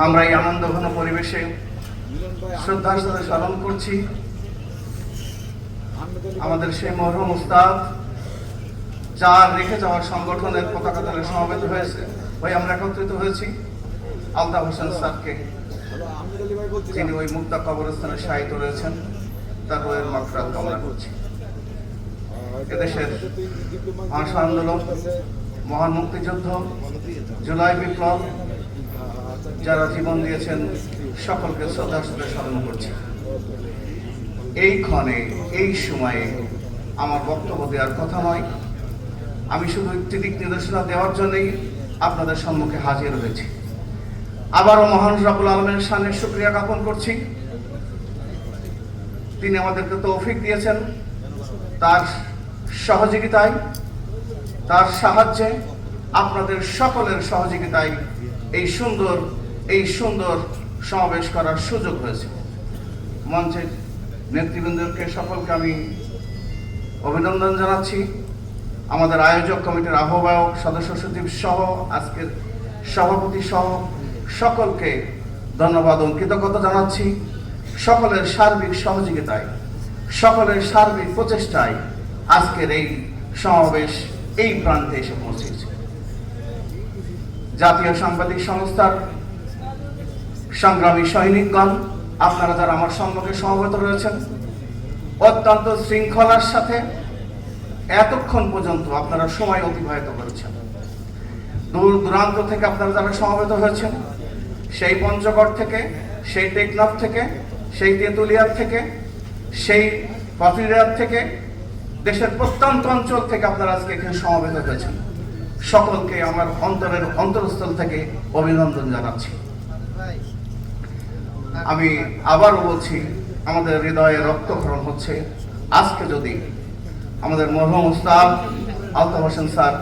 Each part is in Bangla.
আমরা এই আনন্দঘন পরিবেশে শ্রদ্ধার সাথে স্মরণ করছি আমাদের সেই মরহুম উস্তাদ যার রেখে যাওয়ার সংগঠনের পতাকা তলে সমবেত হয়েছে আমরা একত্রিত হয়েছি আলতাফ হোসেন স্যারকে, যিনি ওই মুক্তা কবরস্থানে শায়িত রয়েছেন, তার রোহের মাগফিরাত কামনা করছি। এদেশের ভাষা আন্দোলন, মহান মুক্তিযুদ্ধ, জুলাই বিপ্লব যারা জীবন দিয়েছেন সকলকে শ্রদ্ধার সাথে স্মরণ করছি। এই ক্ষণে এই সময়ে আমার বক্তব্য দেওয়ার কথা নয়, আমি শুধু একটি দিক নির্দেশনা দেওয়ার জন্যই আপনাদের সম্মুখে হাজির হয়েছি। আবারও মহান রব্বুল আলামিনের শানে শুকরিয়া জ্ঞাপন করছি। তিনি আমাদেরকে তৌফিক দিয়েছেন, তার সহযোগিতায়, তার সাহায্যে, আপনাদের সকলের সহযোগিতায় এই সুন্দর সমাবেশ করার সুযোগ হয়েছে। মঞ্চের নেতৃবৃন্দকে সকলকে আমি অভিনন্দন জানাচ্ছি। আমাদের আয়োজক কমিটির আহ্বায়ক, সদস্য সচিব সহ, আজকের সভাপতি সহ সকলকে ধন্যবাদ ও কৃতজ্ঞতা জানাচ্ছি। সকলের সার্বিক সহযোগিতায়, সকলের সার্বিক প্রচেষ্টায় আজকের এই সমাবেশ এই প্রান্তে এসে পৌঁছেছে। জাতীয় সাংবাদিক সংস্থার সংগ্রামী সৈনিকগণ, আপনারা যারা আমার সম্মুখে সমবেত রয়েছেন, অত্যন্ত শৃঙ্খলার সাথে এতক্ষণ পর্যন্ত আপনারা সময় অতিবাহিত করেছেন। দূর দূরান্ত থেকে আপনারা যারা সমবেত হয়েছেন, সেই পঞ্চগড় থেকে, সেই টেকনাফ থেকে, সেই তেঁতুলিয়ার থেকে, সেই পাথুরিয়ার থেকে, দেশের প্রত্যন্ত অঞ্চল থেকে আপনারা আজকে এখানে সমবেত হয়েছেন। সকলকে আমার অন্তরস্থল থেকে অভিনন্দন জানাচ্ছি। আমি আবারও বলছি, আমাদের হৃদয়ে রক্তক্ষরণ হচ্ছে। আজকে যদি আমাদের মরহুম উস্তাদ আলতাফ হোসেন স্যার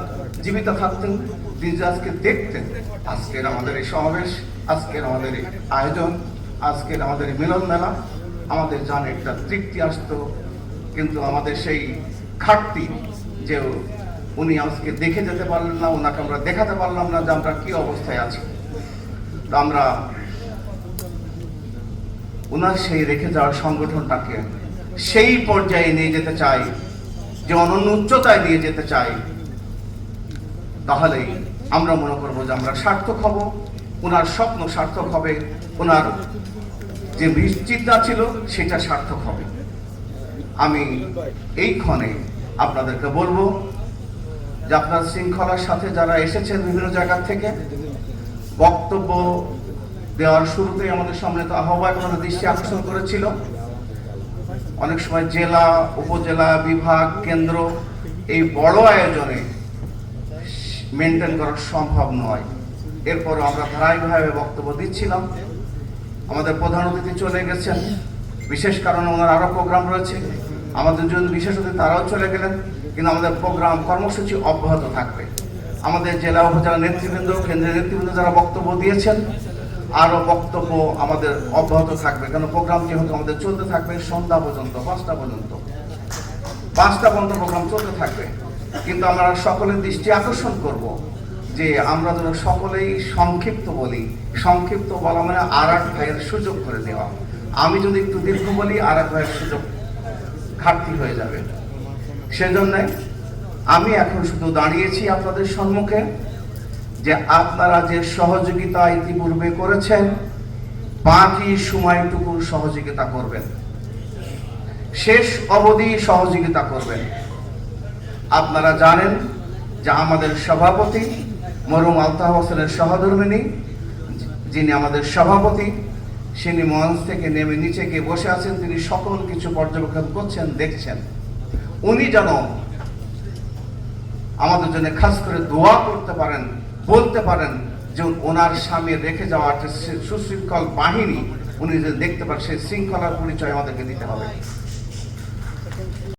জীবিত থাকতেন, তিনি আজকে দেখতেন আজকের আমাদের এই সমাবেশ, আজকের আমাদের এই আয়োজন, আজকের আমাদের এই মিলন মেলা, আমাদের জানে একটা তৃপ্তি আসতো। কিন্তু আমাদের সেই ঘাটতি যে উনি আজকে দেখে যেতে পারলেন না, ওনাকে আমরা দেখাতে পারলাম না যে আমরা কি অবস্থায় আছি। তো আমরা ওনার সেই রেখে যাওয়ার সংগঠনটাকে সেই পর্যায়ে নিয়ে যেতে চাই, যে অনন্য উচ্চতায় নিয়ে যেতে চাই। তাহলেই আমরা মনে করবো যে আমরা সার্থক হব, ওনার স্বপ্ন সার্থক হবে, ওনার যে চিন্তা ছিল সেটা সার্থক হবে। আমি এই ক্ষণে আপনাদেরকে বলবো যে আপনার শৃঙ্খলার সাথে যারা এসেছেন বিভিন্ন জায়গা থেকে, বক্তব্য দেওয়ার শুরুতেই আমাদের সামনে তো আহ্বায়ক আমাদের দৃষ্টি আকর্ষণ করেছিল। অনেক সময় জেলা, উপজেলা, বিভাগ, কেন্দ্র এই বড় আয়োজনে মেনটেন করা সম্ভব নয়। এরপরও আমরা ধারাবাহিকভাবে বক্তব্য দিচ্ছিলাম। আমাদের প্রধান অতিথি চলে গেছেন, বিশেষ কারণে ওনার আরও প্রোগ্রাম রয়েছে। আমাদের জন্য বিশেষ অতিথি তারাও চলে গেলেন, কিন্তু আমাদের প্রোগ্রাম কর্মসূচি অব্যাহত থাকবে। আমাদের জেলা উপজেলা নেতৃবৃন্দ, কেন্দ্রীয় নেতৃবৃন্দ যারা বক্তব্য দিয়েছেন, আরও বক্তব্য আমাদের অব্যাহত থাকবে। কেন প্রোগ্রাম যেহেতু আমাদের চলতে থাকবে সন্ধ্যা পর্যন্ত, 5টা পর্যন্ত প্রোগ্রাম চলতে থাকবে। কিন্তু আমরা সকলের দৃষ্টি আকর্ষণ করব যে আমরা যেন সকলেই সংক্ষিপ্ত বলি। সংক্ষিপ্ত বলা মানে আর এক ভাইয়ের সুযোগ করে দেওয়া। আমি যদি একটু দীর্ঘ বলি, আর এক ভাইয়ের সুযোগ ঘাটতি হয়ে যাবে। সেজন্য আমি এখন শুধু দাঁড়িয়েছি আপনাদের সম্মুখে যে আপনারা যে সহযোগিতা ইতিপূর্বে করেছেন, বাকি সময়টুকু সহযোগিতা করবেন, শেষ অবধি সহযোগিতা করবেন। আপনারা জানেন যে আমাদের সভাপতি মরহুম আলতাফ হোসেনের সহধর্মিণী, যিনি আমাদের সভাপতি, তিনি মঞ্চ থেকে নেমে নিচে গিয়ে বসে আছেন। তিনি সকল কিছু পর্যবেক্ষণ করছেন, দেখছেন। উনি যেন আমাদের জন্য খাস করে দোয়া করতে পারেন, বলতে পারেন যে ওনার স্বামী রেখে যাওয়া সুশৃঙ্খল বাহিনী উনি যদি দেখতে পারেন, সেই শৃঙ্খলার পরিচয় আমাদেরকে দিতে হবে।